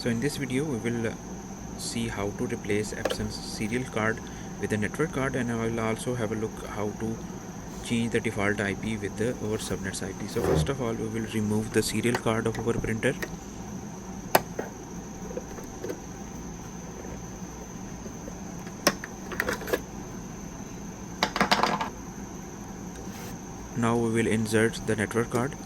So in this video we will see how to replace Epson's serial card with a network card, and I will also have a look how to change the default IP with our subnet's IP. So first of all, we will remove the serial card of our printer. Now we will insert the network card.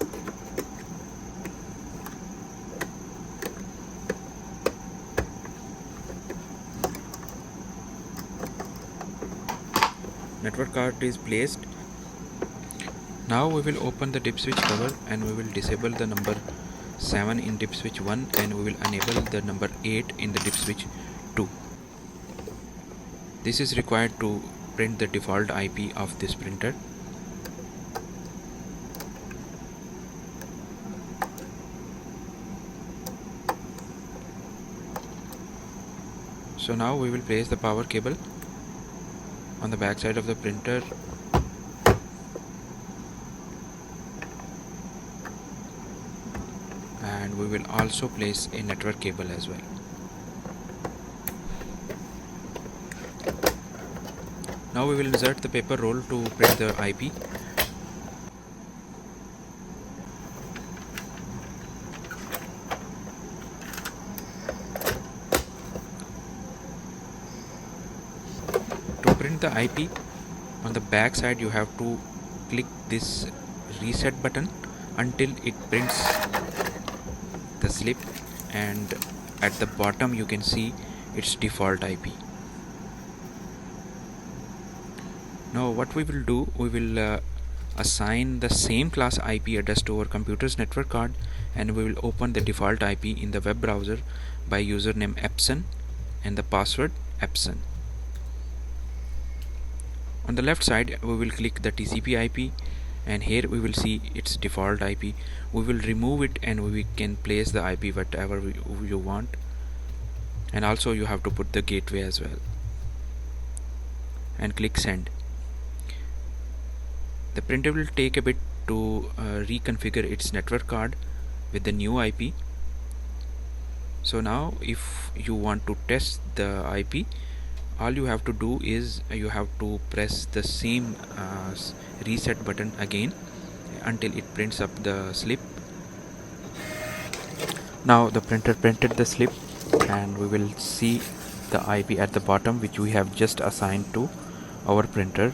Network card is placed. Now we will open the dip switch cover and we will disable the number 7 in dip switch 1 and we will enable the number 8 in the dip switch 2. This is required to print the default IP of this printer. So now we will place the power cable on the back side of the printer and we will also place a network cable as well. Now we will insert the paper roll to print the IP. To print the IP, on the back side you have to click this reset button until it prints the slip, and at the bottom you can see its default IP. Now what we will do, we will assign the same class IP address to our computer's network card, and we will open the default IP in the web browser by username Epson and the password Epson. On the left side we will click the TCP IP, and here we will see its default IP. We will remove it and we can place the IP whatever you want, and also you have to put the gateway as well, and click send. The printer will take a bit to reconfigure its network card with the new IP. So now if you want to test the IP, all you have to do is you have to press the same reset button again until it prints up the slip. Now the printer printed the slip and we will see the IP at the bottom which we have just assigned to our printer.